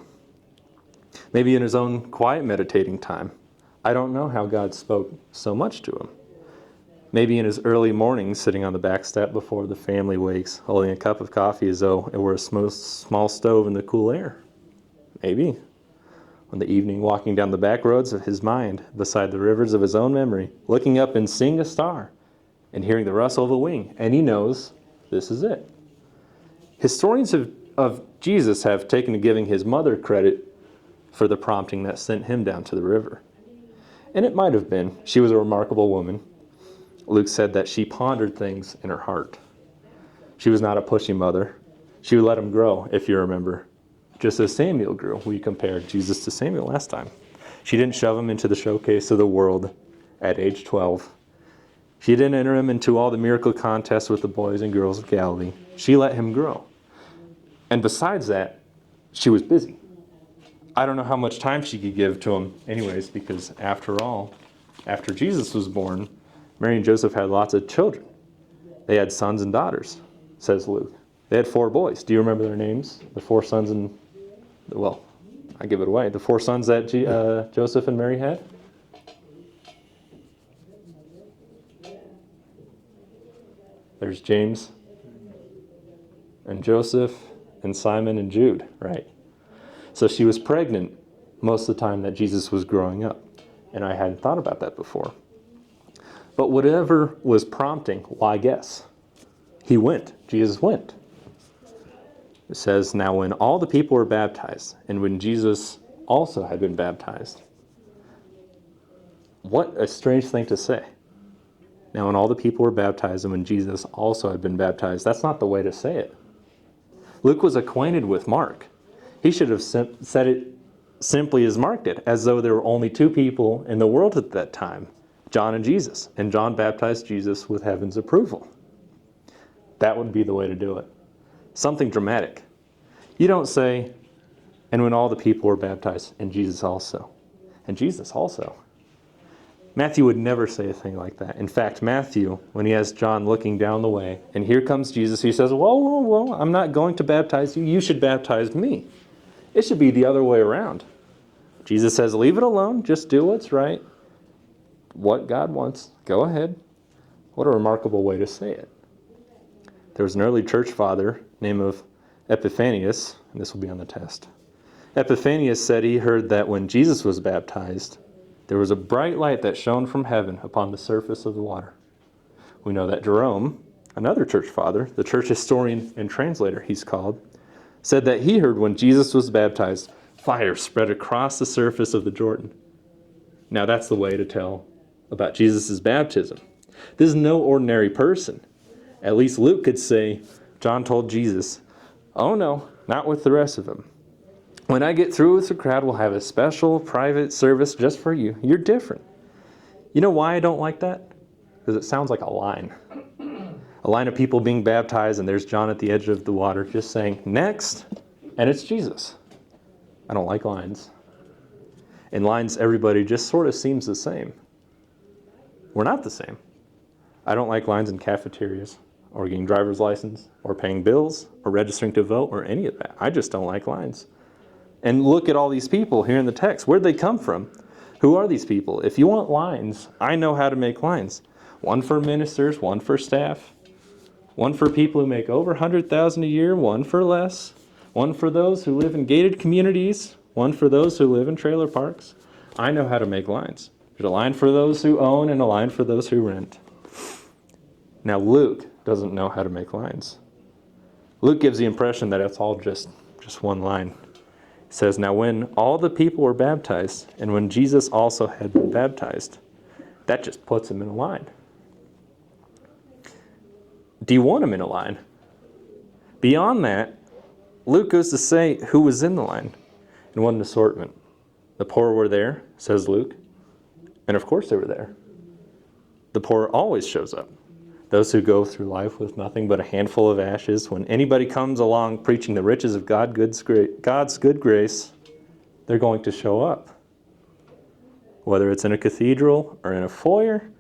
A: Maybe in his own quiet meditating time. I don't know how God spoke so much to him. Maybe in his early mornings, sitting on the back step before the family wakes, holding a cup of coffee as though it were a small stove in the cool air. Maybe. On the evening, walking down the back roads of his mind, beside the rivers of his own memory, looking up and seeing a star, and hearing the rustle of a wing, and he knows this is it. Historians of Jesus have taken to giving his mother credit for the prompting that sent him down to the river. And it might have been. She was a remarkable woman. Luke said that she pondered things in her heart. She was not a pushy mother. She would let him grow, if you remember. Just as Samuel grew. We compared Jesus to Samuel last time. She didn't shove him into the showcase of the world at age 12. She didn't enter him into all the miracle contests with the boys and girls of Galilee. She let him grow. And besides that, she was busy. I don't know how much time she could give to him anyways, because after all, after Jesus was born, Mary and Joseph had lots of children. They had sons and daughters, says Luke. They had 4 boys. Do you remember their names? The 4 sons and, well, I give it away. The 4 sons that Joseph and Mary had? There's James and Joseph and Simon and Jude, right? So she was pregnant most of the time that Jesus was growing up. And I hadn't thought about that before. But whatever was prompting, why guess? He went. Jesus went. It says, now when all the people were baptized, and when Jesus also had been baptized. What a strange thing to say. Now when all the people were baptized, and when Jesus also had been baptized. That's not the way to say it. Luke was acquainted with Mark. He should have said it simply as Mark did, as though there were only 2 people in the world at that time, John and Jesus. And John baptized Jesus with heaven's approval. That would be the way to do it. Something dramatic. You don't say, and when all the people were baptized, and Jesus also. And Jesus also. Matthew would never say a thing like that. In fact, Matthew, when he has John looking down the way, and here comes Jesus, he says, whoa, I'm not going to baptize you. You should baptize me. It should be the other way around. Jesus says, leave it alone. Just do what's right. What God wants. Go ahead. What a remarkable way to say it. There was an early church father named Epiphanius, and this will be on the test. Epiphanius said he heard that when Jesus was baptized, there was a bright light that shone from heaven upon the surface of the water. We know that Jerome, another church father, the church historian and translator he's called, said that he heard when Jesus was baptized, fire spread across the surface of the Jordan. Now that's the way to tell about Jesus' baptism. This is no ordinary person. At least Luke could say, John told Jesus, oh no, not with the rest of them. When I get through with the crowd, we'll have a special private service just for you. You're different. You know why I don't like that? Because it sounds like a line. A line of people being baptized, and there's John at the edge of the water just saying, next, and it's Jesus. I don't like lines. In lines, everybody just sort of seems the same. We're not the same. I don't like lines in cafeterias, or getting driver's license, or paying bills, or registering to vote, or any of that. I just don't like lines. And look at all these people here in the text. Where'd they come from? Who are these people? If you want lines, I know how to make lines. One for ministers, one for staff, one for people who make over $100,000 a year, one for less, one for those who live in gated communities, one for those who live in trailer parks. I know how to make lines. There's a line for those who own and a line for those who rent. Now Luke doesn't know how to make lines. Luke gives the impression that it's all just one line. He says, now when all the people were baptized, and when Jesus also had been baptized, that just puts him in a line. Do you want him in a line? Beyond that, Luke goes to say who was in the line, and what an assortment. The poor were there, says Luke, and of course they were there. The poor always shows up. Those who go through life with nothing but a handful of ashes, when anybody comes along preaching the riches of God's good grace, they're going to show up. Whether it's in a cathedral, or in a foyer,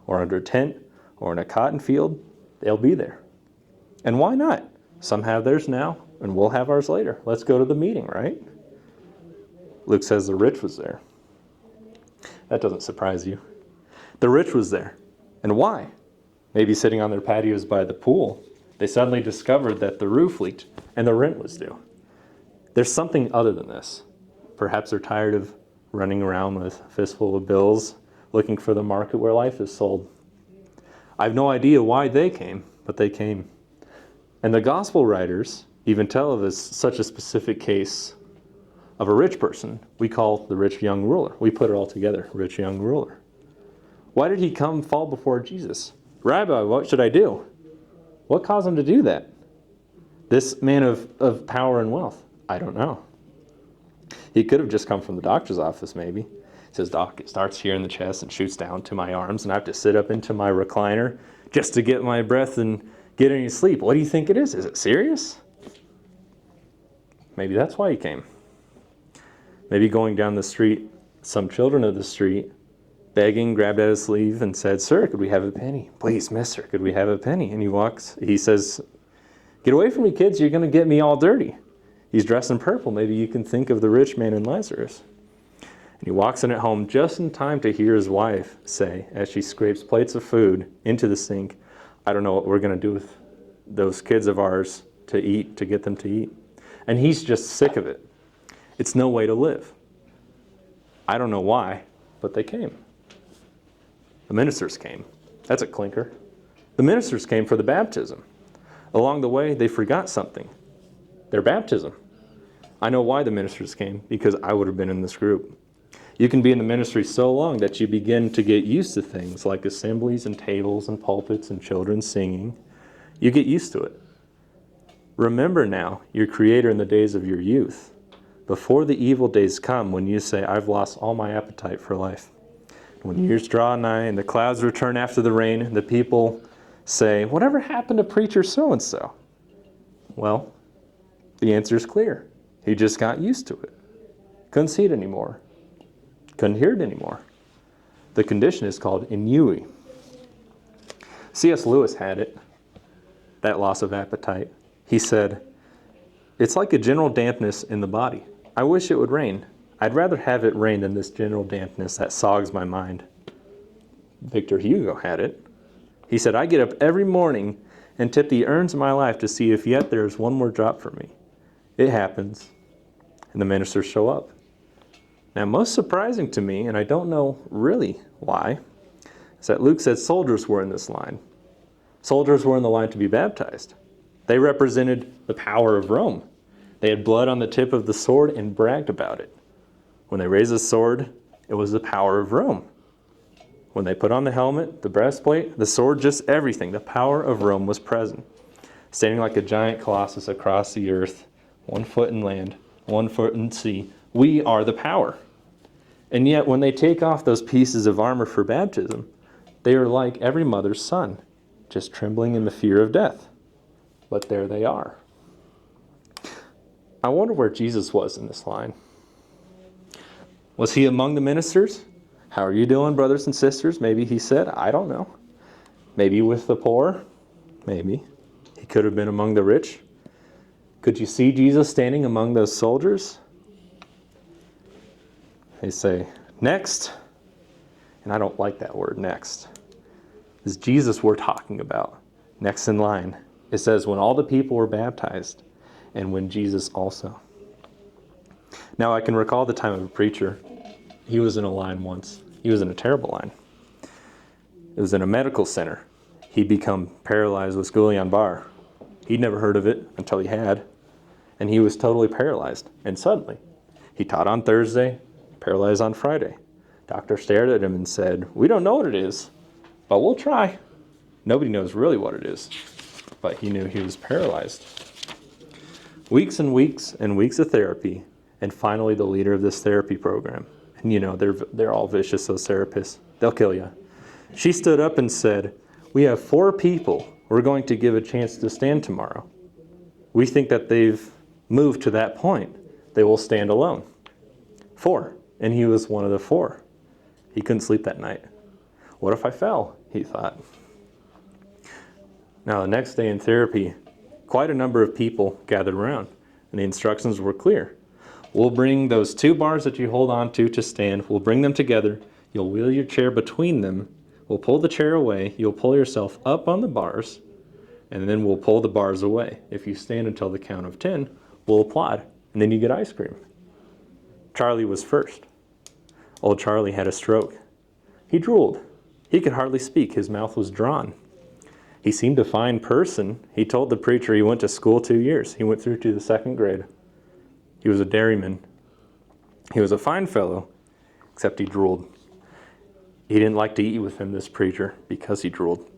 A: or under a tent, or in a cotton field, they'll be there. And why not? Some have theirs now, and we'll have ours later. Let's go to the meeting, right? Luke says the rich was there. That doesn't surprise you. The rich was there. And why? Maybe sitting on their patios by the pool, they suddenly discovered that the roof leaked and the rent was due. There's something other than this. Perhaps they're tired of running around with a fistful of bills, looking for the market where life is sold. I have no idea why they came, but they came. And the gospel writers even tell of this, such a specific case of a rich person we call the rich young ruler. We put it all together, rich young ruler. Why did he come fall before Jesus? Rabbi, what should I do? What caused him to do that? This man of power and wealth? I don't know. He could have just come from the doctor's office, maybe. He says, Doc, it starts here in the chest and shoots down to my arms, and I have to sit up into my recliner just to get my breath and get any sleep. What do you think it is? Is it serious? Maybe that's why he came. Maybe going down the street, some children of the street begging, grabbed at his sleeve and said, Sir, could we have a penny? Please, mister, could we have a penny? And he says, get away from me, kids, you're going to get me all dirty. He's dressed in purple. Maybe you can think of the rich man and Lazarus. And he walks in at home just in time to hear his wife say, as she scrapes plates of food into the sink, I don't know what we're going to do with those kids of ours to eat, to get them to eat. And he's just sick of it. It's no way to live. I don't know why, but they came. The ministers came. That's a clinker. The ministers came for the baptism. Along the way, they forgot something. Their baptism. I know why the ministers came, because I would have been in this group. You can be in the ministry so long that you begin to get used to things like assemblies and tables and pulpits and children singing. You get used to it. Remember now your Creator in the days of your youth, before the evil days come when you say, I've lost all my appetite for life. When years draw nigh and the clouds return after the rain, the people say, whatever happened to preacher so-and-so? Well, the answer is clear. He just got used to it. Couldn't see it anymore. Couldn't hear it anymore. The condition is called ennui. C.S. Lewis had it, that loss of appetite. He said, it's like a general dampness in the body. I wish it would rain. I'd rather have it rain than this general dampness that sogs my mind. Victor Hugo had it. He said, I get up every morning and tip the urns of my life to see if yet there is one more drop for me. It happens, and the ministers show up. Now, most surprising to me, and I don't know really why, is that Luke said soldiers were in this line. Soldiers were in the line to be baptized. They represented the power of Rome. They had blood on the tip of the sword and bragged about it. When they raised the sword, it was the power of Rome. When they put on the helmet, the breastplate, the sword, just everything, the power of Rome was present. Standing like a giant colossus across the earth, 1 foot in land, 1 foot in sea, we are the power. And yet when they take off those pieces of armor for baptism, they are like every mother's son, just trembling in the fear of death. But there they are. I wonder where Jesus was in this line. Was he among the ministers? How are you doing, brothers and sisters? Maybe he said, I don't know. Maybe with the poor? Maybe. He could have been among the rich. Could you see Jesus standing among those soldiers? They say, next. And I don't like that word, next. It's Jesus we're talking about. Next in line. It says, when all the people were baptized, and when Jesus also. Now I can recall the time of a preacher. He was in a line once. He was in a terrible line. It was in a medical center. He'd become paralyzed with Guillain-Barré. He'd never heard of it until he had. And he was totally paralyzed. And suddenly, he taught on Thursday, paralyzed on Friday. Doctor stared at him and said, we don't know what it is, but we'll try. Nobody knows really what it is. But he knew he was paralyzed. Weeks and weeks and weeks of therapy. And finally, the leader of this therapy program. And you know, they're all vicious, those therapists. They'll kill you. She stood up and said, we have 4 people we're going to give a chance to stand tomorrow. We think that they've moved to that point. They will stand alone. 4. And he was one of the 4. He couldn't sleep that night. What if I fell? He thought. Now, the next day in therapy, quite a number of people gathered around, and the instructions were clear. We'll bring those 2 bars that you hold on to stand. We'll bring them together. You'll wheel your chair between them. We'll pull the chair away. You'll pull yourself up on the bars, and then we'll pull the bars away. If you stand until the count of 10, we'll applaud, and then you get ice cream. Charlie was first. Old Charlie had a stroke. He drooled. He could hardly speak. His mouth was drawn. He seemed a fine person. He told the preacher he went to school 2 years. He went through to the 2nd grade. He was a dairyman. He was a fine fellow, except he drooled. He didn't like to eat with him, this preacher, because he drooled.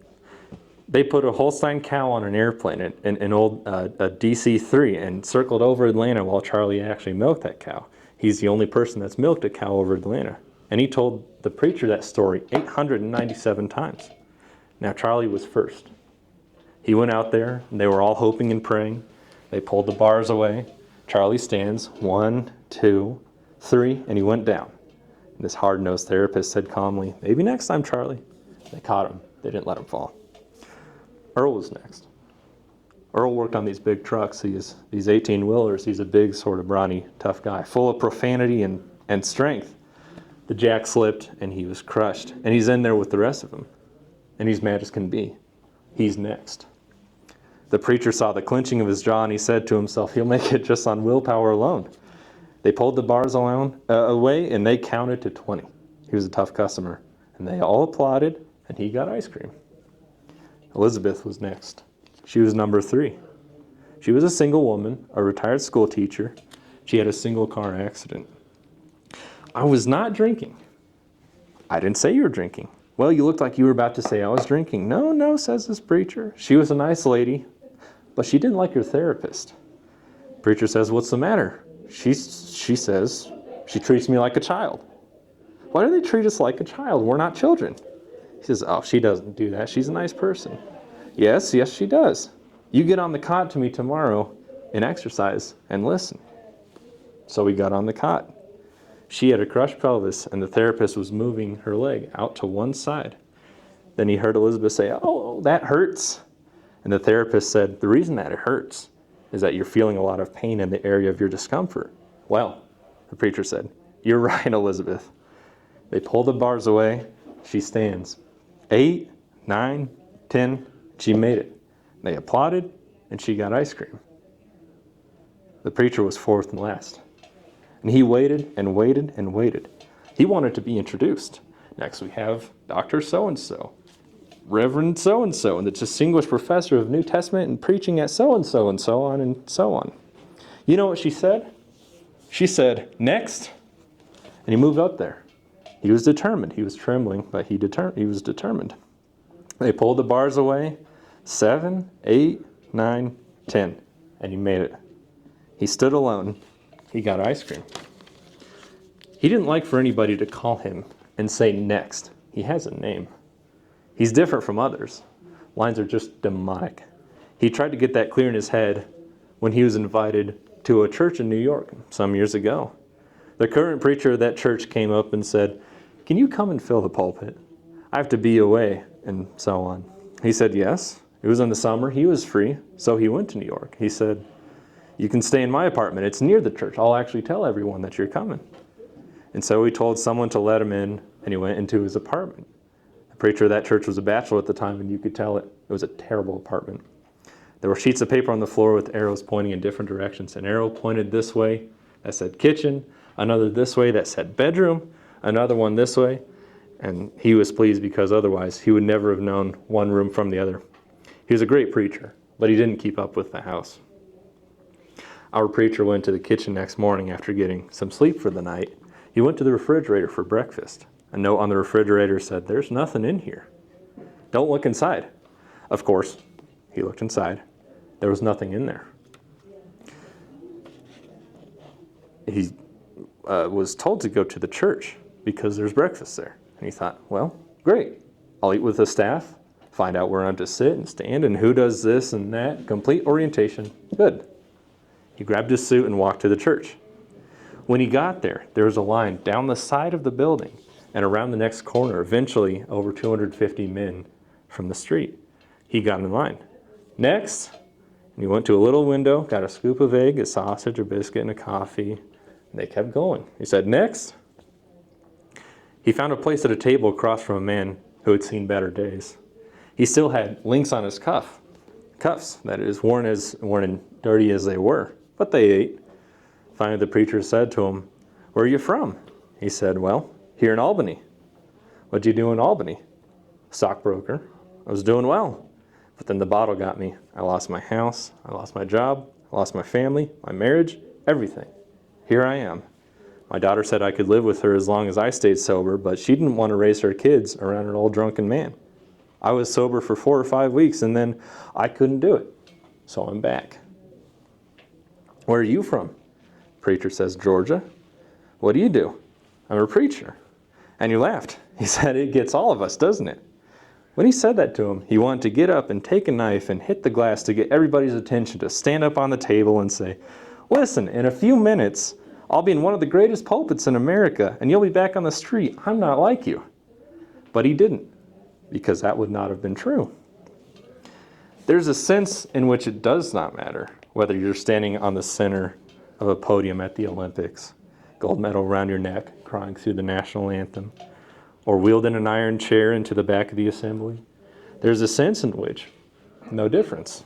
A: They put a Holstein cow on an airplane, an old a DC-3, and circled over Atlanta while Charlie actually milked that cow. He's the only person that's milked a cow over Atlanta. And he told the preacher that story 897 times. Now, Charlie was first. He went out there, and they were all hoping and praying. They pulled the bars away. Charlie stands, 1, 2, 3, and he went down. And this hard-nosed therapist said calmly, maybe next time, Charlie. They caught him. They didn't let him fall. Earl was next. Earl worked on these big trucks, these 18-wheelers. He's a big, sort of brawny, tough guy, full of profanity and strength. The jack slipped, and he was crushed. And he's in there with the rest of them. And he's mad as can be. He's next. The preacher saw the clenching of his jaw, and he said to himself, he'll make it just on willpower alone. They pulled the bars away, and they counted to 20. He was a tough customer. And they all applauded, and he got ice cream. Elizabeth was next. She was number 3. She was a single woman, a retired school teacher. She had a single car accident. I was not drinking. I didn't say you were drinking. Well, you looked like you were about to say I was drinking. No, says this preacher. She was a nice lady, but she didn't like your therapist. Preacher says, what's the matter? She says, she treats me like a child. Why do they treat us like a child? We're not children. He says, oh, she doesn't do that. She's a nice person. Yes, she does. You get on the cot to me tomorrow and exercise and listen. So he got on the cot. She had a crushed pelvis, and the therapist was moving her leg out to one side. Then he heard Elizabeth say, oh, that hurts. And the therapist said, the reason that it hurts is that you're feeling a lot of pain in the area of your discomfort. Well, the preacher said, you're right, Elizabeth. They pull the bars away. She stands. 8, 9, 10, she made it. They applauded, and she got ice cream. The preacher was 4th and last. And he waited and waited and waited. He wanted to be introduced. Next we have Dr. So-and-so. Reverend so-and-so, and the distinguished professor of New Testament and preaching at so-and-so, and so on and so on. You know what she said? She said, next. And he moved up there. He was determined. He was trembling, but he was determined. They pulled the bars away. 7, 8, 9, 10. And he made it. He stood alone. He got ice cream. He didn't like for anybody to call him and say next. He has a name. He's different from others. Lines are just demonic. He tried to get that clear in his head when he was invited to a church in New York some years ago. The current preacher of that church came up and said, "Can you come and fill the pulpit? I have to be away," and so on. He said yes. It was in the summer. He was free, so he went to New York. He said, "You can stay in my apartment. It's near the church. I'll actually tell everyone that you're coming." And so he told someone to let him in, and he went into his apartment. The preacher of that church was a bachelor at the time, and you could tell it was a terrible apartment. There were sheets of paper on the floor with arrows pointing in different directions. An arrow pointed this way, that said kitchen, another this way that said bedroom, another one this way, and he was pleased because otherwise he would never have known one room from the other. He was a great preacher, but he didn't keep up with the house. Our preacher went to the kitchen next morning after getting some sleep for the night. He went to the refrigerator for breakfast. A note on the refrigerator said, "There's nothing in here. Don't look inside." Of course, he looked inside. There was nothing in there. He was told to go to the church because there's breakfast there. And he thought, well, great. I'll eat with the staff, find out where I'm to sit and stand and who does this and that. Complete orientation. Good. He grabbed his suit and walked to the church. When he got there, there was a line down the side of the building and around the next corner, eventually over 250 men from the street. He got in line. Next, and he went to a little window, got a scoop of egg, a sausage, a biscuit, and a coffee. And they kept going. He said, next. He found a place at a table across from a man who had seen better days. He still had links on his cuffs, that is, worn and dirty as they were, but they ate. Finally, the preacher said to him, "Where are you from?" He said, "Well, here in Albany." "What'd you do in Albany?" "Stockbroker. I was doing well. But then the bottle got me. I lost my house, I lost my job, I lost my family, my marriage, everything. Here I am. My daughter said I could live with her as long as I stayed sober, but she didn't want to raise her kids around an old drunken man. I was sober for 4 or 5 weeks, and then I couldn't do it. So I'm back." "Where are you from?" Preacher says, "Georgia." "What do you do?" "I'm a preacher." And he laughed. He said, "It gets all of us, doesn't it?" When he said that to him, he wanted to get up and take a knife and hit the glass to get everybody's attention, to stand up on the table and say, "Listen, in a few minutes, I'll be in one of the greatest pulpits in America, and you'll be back on the street. I'm not like you." But he didn't, because that would not have been true. There's a sense in which it does not matter whether you're standing on the center of a podium at the Olympics, gold medal around your neck, crying through the national anthem, or wheeled in an iron chair into the back of the assembly. There's a sense in which no difference.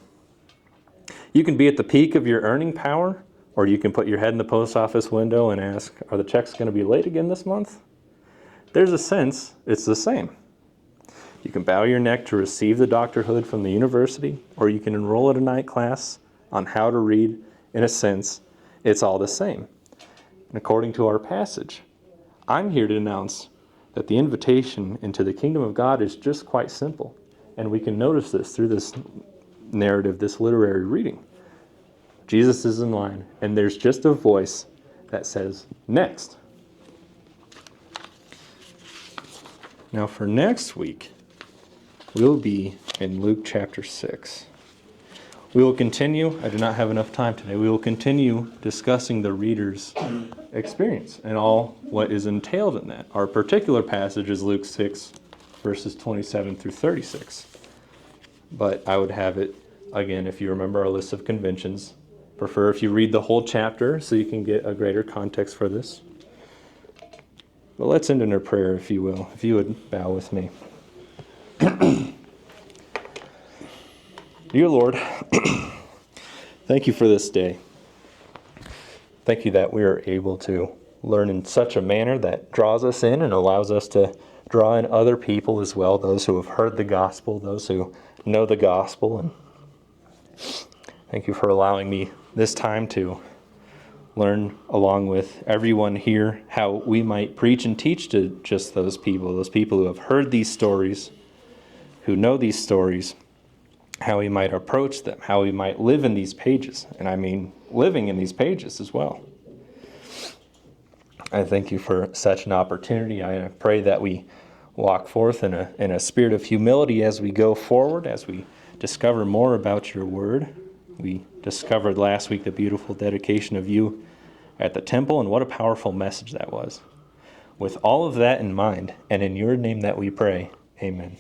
A: You can be at the peak of your earning power, or you can put your head in the post office window and ask, "Are the checks going to be late again this month?" There's a sense it's the same. You can bow your neck to receive the doctorhood from the university, or you can enroll at a night class on how to read. In a sense, it's all the same. And according to our passage, I'm here to announce that the invitation into the kingdom of God is just quite simple. And we can notice this through this narrative, this literary reading. Jesus is in line, and there's just a voice that says, "Next." Now for next week, we'll be in Luke chapter 6. We will continue, I do not have enough time today, we will continue discussing the reader's experience and all what is entailed in that. Our particular passage is Luke 6, verses 27 through 36. But I would have it, again, if you remember our list of conventions, prefer if you read the whole chapter so you can get a greater context for this. But let's end in a prayer, if you will, if you would bow with me. Dear Lord, thank you for this day. Thank you that we are able to learn in such a manner that draws us in and allows us to draw in other people as well, those who have heard the gospel, those who know the gospel. And thank you for allowing me this time to learn along with everyone here how we might preach and teach to just those people who have heard these stories, who know these stories, how we might approach them, how we might live in these pages. And I mean living in these pages as well. I thank you for such an opportunity. I pray that we walk forth in a spirit of humility as we go forward, as we discover more about your word. We discovered last week the beautiful dedication of you at the temple, and what a powerful message that was. With all of that in mind, and in your name that we pray, amen.